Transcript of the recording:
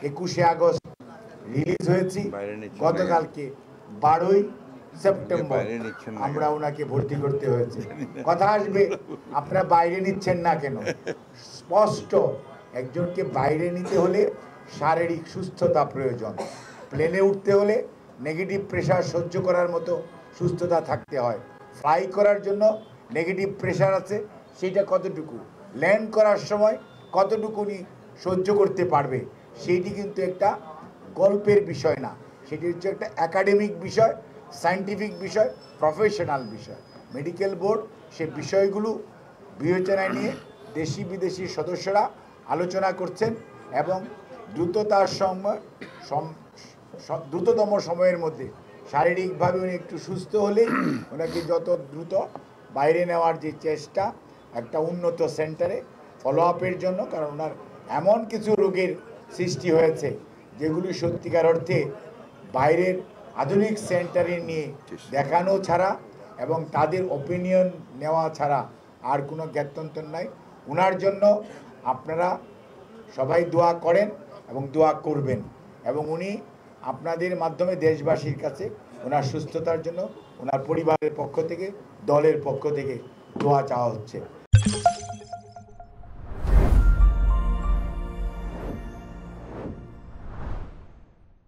21শে August release হয়েছি। গতকালকে 12ই September আমরা ওনাকে ভর্তি করতে হয়েছে। কথা আসবে আপনারা বাইরে নিচ্ছেন না কেন? স্পষ্ট, একজনকে বাইরে নিতে হলে শারীরিক সুস্থতা প্রয়োজন। প্লেনে উঠতে হলে নেগেটিভ প্রেশার সহ্য করার মতো সুস্থতা থাকতে হয়। ফ্লাই করার জন্য নেগেটিভ প্রেশার আছে, সেটা কতটুকু, ল্যান্ড করার সময় কতটুকু উনি সহ্য করতে পারবে, সেইটি কিন্তু একটা গল্পের বিষয় না, সেটি হচ্ছে একটা একাডেমিক বিষয়, সায়েন্টিফিক বিষয়, প্রফেশনাল বিষয়। মেডিকেল বোর্ড সে বিষয়গুলো বিবেচনায় নিয়ে দেশি বিদেশি সদস্যরা আলোচনা করছেন এবং দ্রুততম সময়ের মধ্যে শারীরিকভাবে উনি একটু সুস্থ হলেই ওনাকে যত দ্রুত বাইরে নেওয়ার যে চেষ্টা, একটা উন্নত সেন্টারে ফলো আপের জন্য, কারণ ওনার এমন কিছু রোগের সৃষ্টি হয়েছে যেগুলি সত্যিকার অর্থে বাইরের আধুনিক সেন্টারে নিয়ে দেখানো ছাড়া এবং তাদের ওপিনিয়ন নেওয়া ছাড়া আর কোনো জ্ঞাতন্তর নাই। ওনার জন্য আপনারা সবাই দোয়া করেন এবং দোয়া করবেন, এবং উনি আপনাদের মাধ্যমে দেশবাসীর কাছে ওনার সুস্থতার জন্য ওনার পরিবারের পক্ষ থেকে, দলের পক্ষ থেকে দোয়া চাওয়া হচ্ছে।